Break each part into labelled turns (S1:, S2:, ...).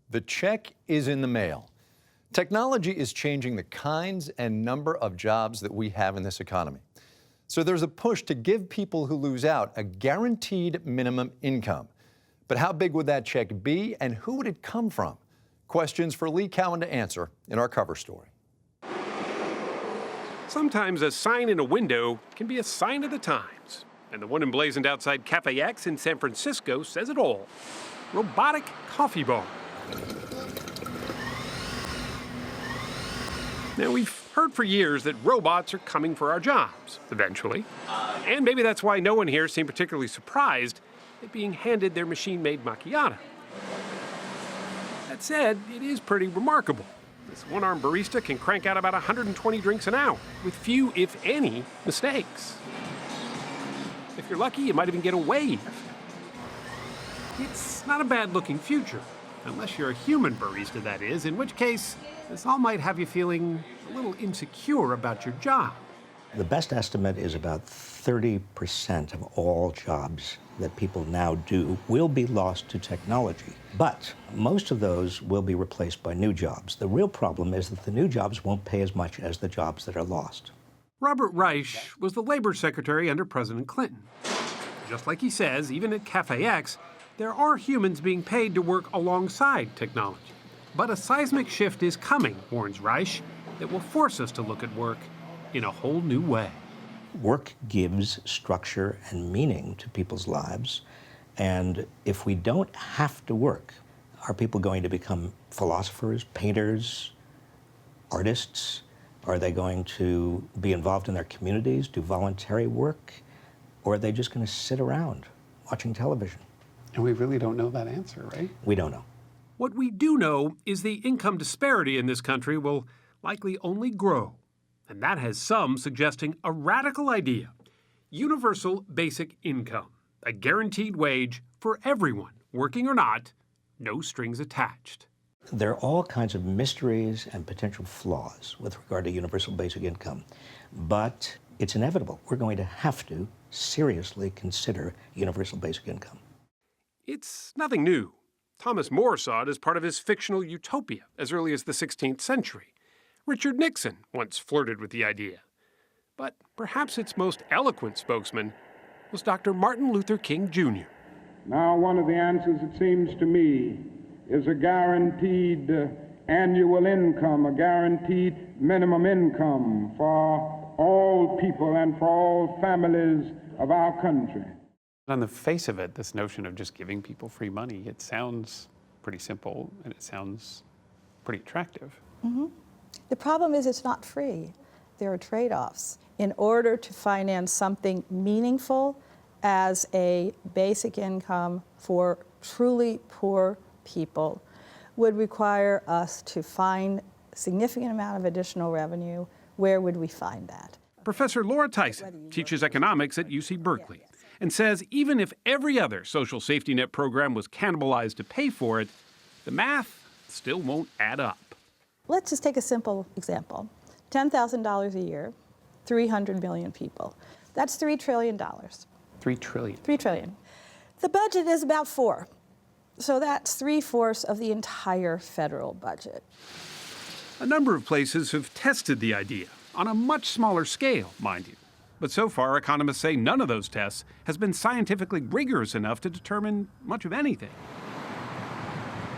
S1: The check is in the mail. Technology is changing the kinds and number of jobs that we have in this economy. So there's a push to give people who lose out a guaranteed minimum income. But how big would that check be, and who would it come from? Questions for Lee Cowan to answer in our cover story.
S2: Sometimes a sign in a window can be a sign of the times. And the one emblazoned outside Cafe X in San Francisco says it all. Robotic coffee bar. Now, we've heard for years that robots are coming for our jobs, eventually. And maybe that's why no one here seemed particularly surprised at being handed their machine-made macchiato. That said, it is pretty remarkable. This one-armed barista can crank out about 120 drinks an hour, with few, if any, mistakes. If you're lucky, you might even get a wave. It's not a bad-looking future, unless you're a human barista, that is, in which case, this all might have you feeling a little insecure about your job.
S3: The best estimate is about 30% of all jobs that people now do will be lost to technology. But most of those will be replaced by new jobs. The real problem is that the new jobs won't pay as much as the jobs that are lost.
S2: Robert Reich was the labor secretary under President Clinton. Just like he says, even at Cafe X, there are humans being paid to work alongside technology. But a seismic shift is coming, warns Reich, that will force us to look at work in a whole new way.
S3: Work gives structure and meaning to people's lives, and if we don't have to work, are people going to become philosophers, painters, artists? Are they going to be involved in their communities, do voluntary work, or are they just going to sit around watching television?
S4: And we really don't know that answer, right?
S3: We don't know.
S2: What we do know is the income disparity in this country will likely only grow. And that has some suggesting a radical idea: universal basic income, a guaranteed wage for everyone, working or not, no strings attached.
S3: There are all kinds of mysteries and potential flaws with regard to universal basic income, but it's inevitable. We're going to have to seriously consider universal basic income.
S2: It's nothing new. Thomas More saw it as part of his fictional utopia as early as the 16th century. Richard Nixon once flirted with the idea. But perhaps its most eloquent spokesman was Dr. Martin Luther King Jr.
S5: Now, one of the answers, it seems to me, is a guaranteed annual income, a guaranteed minimum income for all people and for all families of our country.
S4: On the face of it, this notion of just giving people free money, it sounds pretty simple and it sounds pretty attractive.
S6: Mm-hmm. The problem is it's not free. There are trade-offs. In order to finance something meaningful as a basic income for truly poor people would require us to find a significant amount of additional revenue. Where would we find that?
S2: Professor Laura Tyson teaches economics at UC Berkeley and says even if every other social safety net program was cannibalized to pay for it, the math still won't add up.
S6: Let's just take a simple example. $10,000 a year, 300 million people. That's $3 trillion.
S4: 3 trillion.
S6: 3 trillion. The budget is about 4. So that's 3/4 of the entire federal budget.
S2: A number of places have tested the idea, on a much smaller scale, mind you. But so far, economists say none of those tests has been scientifically rigorous enough to determine much of anything.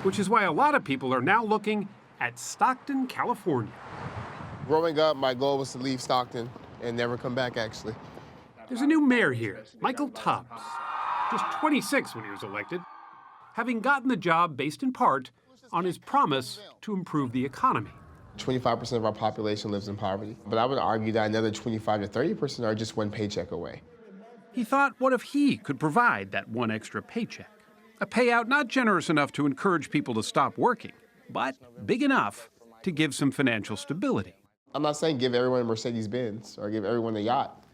S2: Which is why a lot of people are now looking at Stockton, California.
S7: Growing up, my goal was to leave Stockton and never come back, actually.
S2: There's a new mayor here, Michael Tubbs, just 26 when he was elected, having gotten the job based in part on his promise to improve the economy.
S7: 25% of our population lives in poverty, but I would argue that another 25 to 30% are just one paycheck away.
S2: He thought, what if he could provide that one extra paycheck? A payout not generous enough to encourage people to stop working, but big enough to give some financial stability.
S7: I'm not saying give everyone a Mercedes-Benz or give everyone a yacht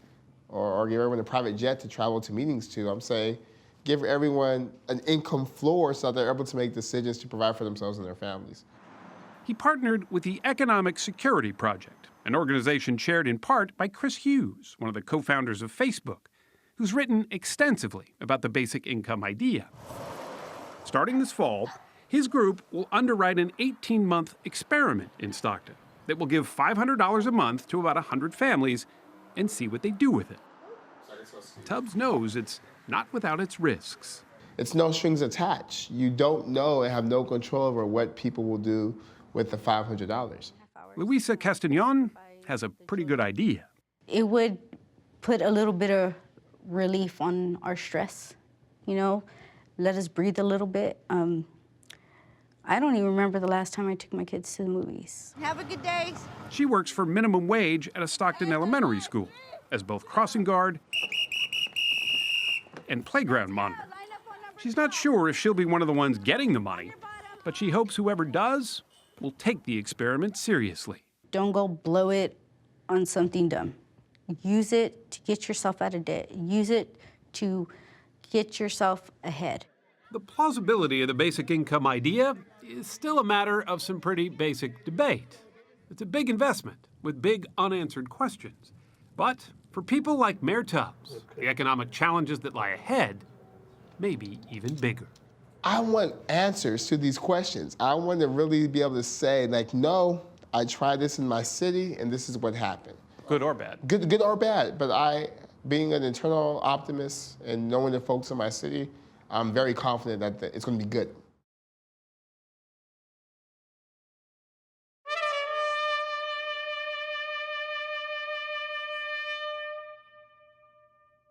S7: or give everyone a private jet to travel to meetings to. I'm saying give everyone an income floor so they're able to make decisions to provide for themselves and their families.
S2: He partnered with the Economic Security Project, an organization chaired in part by Chris Hughes, one of the co-founders of Facebook, who's written extensively about the basic income idea. Starting this fall, His group will underwrite an 18-month experiment in Stockton that will give $500 a month to about 100 families and see what they do with it. Tubbs knows it's not without its risks.
S7: It's no strings attached. You don't know and have no control over what people will do with the $500.
S2: Luisa Castagnon has a pretty good idea.
S8: It would put a little bit of relief on our stress, let us breathe a little bit. I don't even remember the last time I took my kids to the movies.
S9: Have a good day.
S2: She works for minimum wage at a Stockton elementary school as both crossing guard and playground monitor. She's not sure if she'll be one of the ones getting the money, but she hopes whoever does will take the experiment seriously.
S8: Don't go blow it on something dumb. Use it to get yourself out of debt. Use it to get yourself ahead.
S2: The plausibility of the basic income idea is still a matter of some pretty basic debate. It's a big investment with big unanswered questions. But for people like Mayor Tubbs, the economic challenges that lie ahead may be even bigger.
S7: I want answers to these questions. I want to really be able to say, no, I tried this in my city and this is what happened.
S4: Good or bad?
S7: Good or bad, but being an internal optimist and knowing the folks in my city, I'm very confident that it's going to be good.